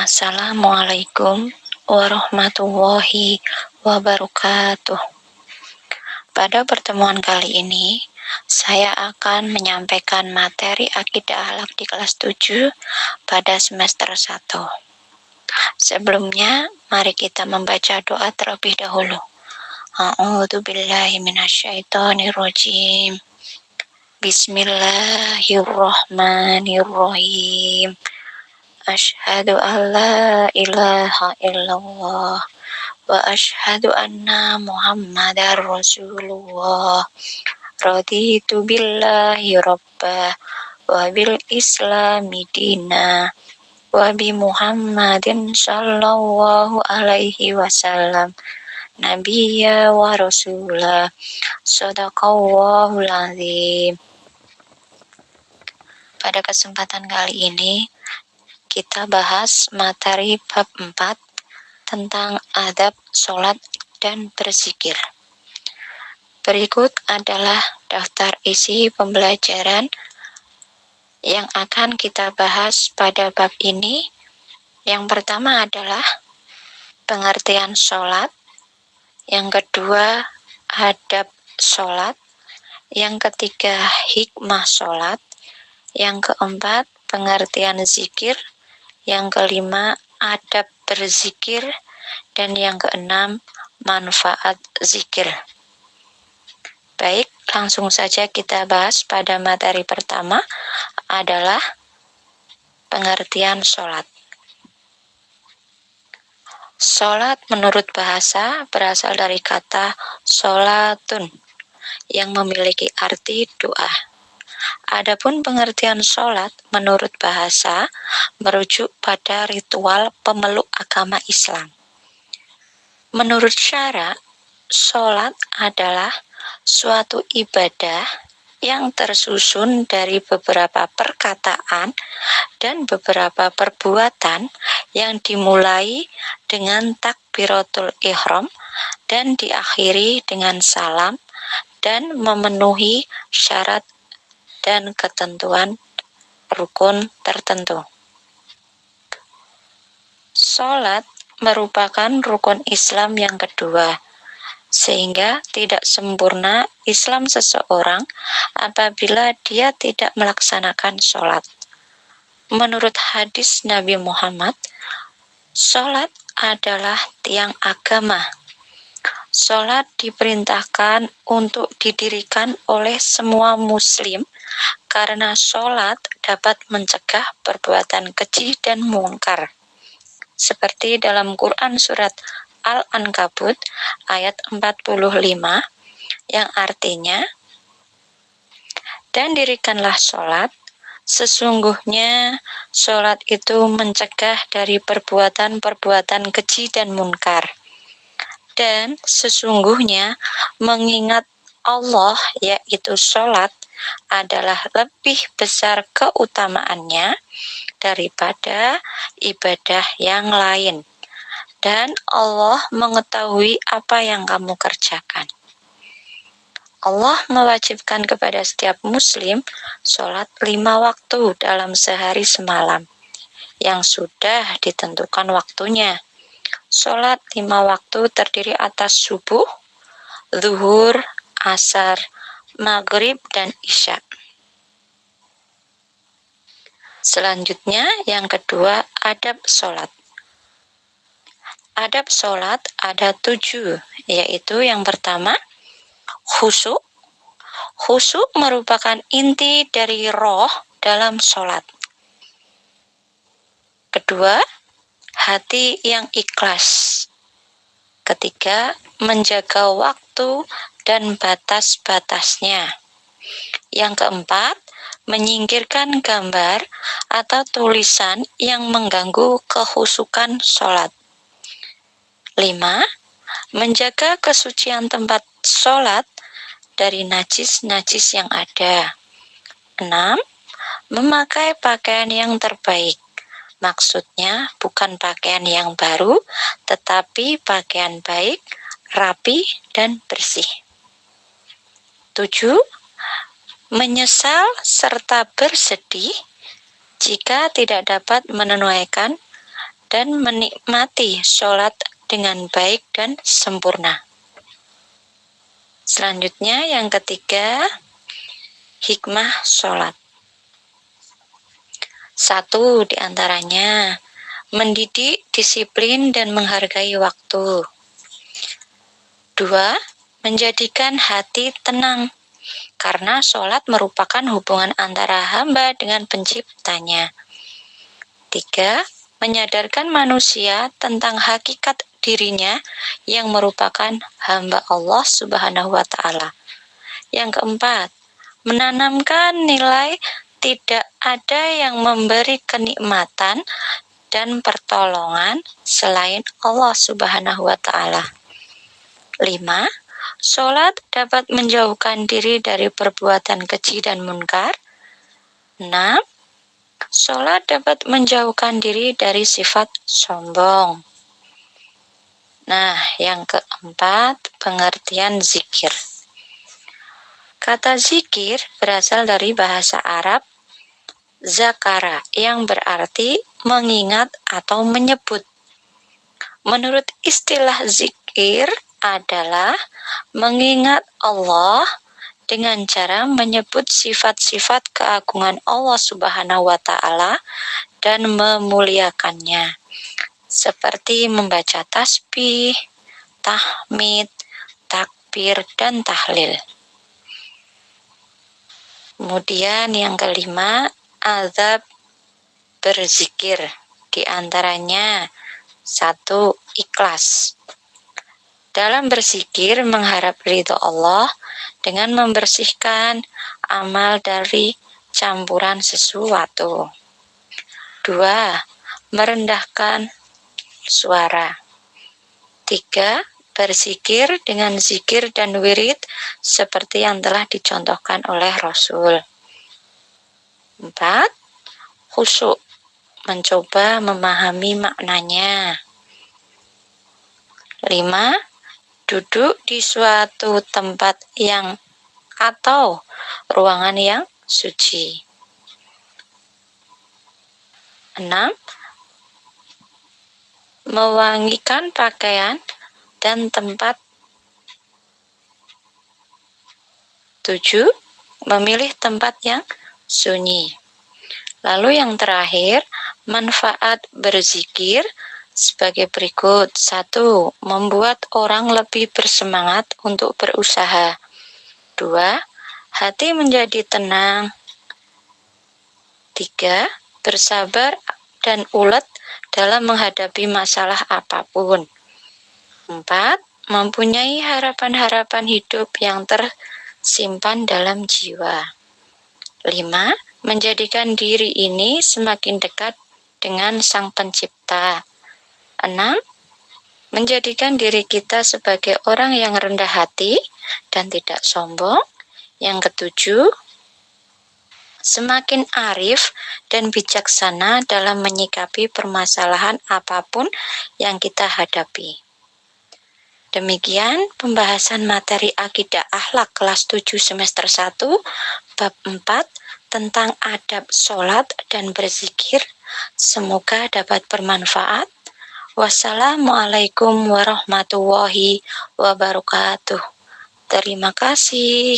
Assalamualaikum warahmatullahi wabarakatuh. Pada pertemuan kali ini, saya akan menyampaikan materi akidah akhlak di kelas 7 pada semester 1. Sebelumnya, mari kita membaca doa terlebih dahulu. A'udzubillahi minasyaitonirrajim. Bismillahirrahmanirrahim. Asyhadu an la ilaha illallah wa asyhadu anna Muhammadar Rasulullah. Raditu billahi rabba wa bil islami dina wa bi Muhammadin sallallahu alaihi wasallam nabiyya wa rasulah. Shadaqallahul azim. Pada kesempatan kali ini kita bahas materi bab 4 tentang adab sholat dan berzikir. Berikut adalah daftar isi pembelajaran yang akan kita bahas pada bab ini. Yang pertama adalah pengertian sholat, yang kedua adab sholat, yang ketiga hikmah sholat, yang keempat pengertian zikir, yang kelima adab berzikir, dan yang keenam manfaat zikir. Baik, langsung saja kita bahas pada materi pertama adalah pengertian sholat. Sholat menurut bahasa berasal dari kata sholatun yang memiliki arti doa. Adapun pengertian sholat menurut bahasa merujuk pada ritual pemeluk agama Islam. Menurut syara, sholat adalah suatu ibadah yang tersusun dari beberapa perkataan dan beberapa perbuatan yang dimulai dengan takbiratul ihram dan diakhiri dengan salam dan memenuhi syarat dan ketentuan rukun tertentu. Sholat merupakan rukun Islam yang kedua, sehingga tidak sempurna Islam seseorang apabila dia tidak melaksanakan sholat. Menurut hadis Nabi Muhammad, sholat adalah tiang agama. Sholat diperintahkan untuk didirikan oleh semua muslim karena sholat dapat mencegah perbuatan keji dan mungkar. Seperti dalam Quran surat Al-Ankabut ayat 45 yang artinya, dan dirikanlah sholat, sesungguhnya sholat itu mencegah dari perbuatan-perbuatan keji dan mungkar. Dan sesungguhnya mengingat Allah, yaitu sholat, adalah lebih besar keutamaannya daripada ibadah yang lain. Dan Allah mengetahui apa yang kamu kerjakan. Allah mewajibkan kepada setiap muslim sholat 5 waktu dalam sehari semalam, yang sudah ditentukan waktunya. Sholat 5 waktu terdiri atas subuh, zuhur, asar, maghrib, dan isya. Selanjutnya, yang kedua, adab sholat. Adab sholat ada 7, yaitu yang pertama, khusyuk. Khusyuk merupakan inti dari roh dalam sholat. Kedua, hati yang ikhlas. Ketiga, menjaga waktu dan batas-batasnya. Yang keempat, menyingkirkan gambar atau tulisan yang mengganggu kekhusyukan sholat. 5. Menjaga kesucian tempat sholat dari najis-najis yang ada. 6. Memakai pakaian yang terbaik. Maksudnya bukan pakaian yang baru, tetapi pakaian baik, rapi, dan bersih. 7. Menyesal serta bersedih jika tidak dapat menunaikan dan menikmati sholat dengan baik dan sempurna. Selanjutnya yang ketiga, hikmah sholat. 1 diantaranya, mendidik disiplin dan menghargai waktu. 2, menjadikan hati tenang, karena sholat merupakan hubungan antara hamba dengan penciptanya. 3, menyadarkan manusia tentang hakikat dirinya yang merupakan hamba Allah Subhanahu wa Ta'ala. Yang keempat, menanamkan nilai tidak ada yang memberi kenikmatan dan pertolongan selain Allah Subhanahu wa Ta'ala. 5. Sholat dapat menjauhkan diri dari perbuatan keji dan munkar. 6. Sholat dapat menjauhkan diri dari sifat sombong. Nah, yang keempat, pengertian zikir. Kata zikir berasal dari bahasa Arab zakara yang berarti mengingat atau menyebut. Menurut istilah zikir adalah mengingat Allah dengan cara menyebut sifat-sifat keagungan Allah Subhanahu wa Ta'ala dan memuliakannya, seperti membaca tasbih, tahmid, takbir, dan tahlil. Kemudian yang kelima, adab berzikir. Di antaranya 1. Ikhlas. Dalam berzikir mengharap ridho Allah dengan membersihkan amal dari campuran sesuatu. 2. Merendahkan suara. 3. Berzikir dengan zikir dan wirid seperti yang telah dicontohkan oleh Rasul. 4. Khusyuk, mencoba memahami maknanya. 5. Duduk di suatu tempat yang atau ruangan yang suci. 6. Mewangikan pakaian dan tempat. 7. Memilih tempat yang sunyi. Lalu yang terakhir, manfaat berzikir sebagai berikut. 1. Membuat orang lebih bersemangat untuk berusaha. 2. Hati menjadi tenang. 3. Bersabar dan ulet dalam menghadapi masalah apapun. 4. Mempunyai harapan-harapan hidup yang tersimpan dalam jiwa. 5. Menjadikan diri ini semakin dekat dengan Sang Pencipta. 6. Menjadikan diri kita sebagai orang yang rendah hati dan tidak sombong. Yang ketujuh, semakin arif dan bijaksana dalam menyikapi permasalahan apapun yang kita hadapi. Demikian pembahasan materi akidah akhlak kelas 7 semester 1 bab 4 tentang adab sholat dan berzikir. Semoga dapat bermanfaat. Wassalamualaikum warahmatullahi wabarakatuh. Terima kasih.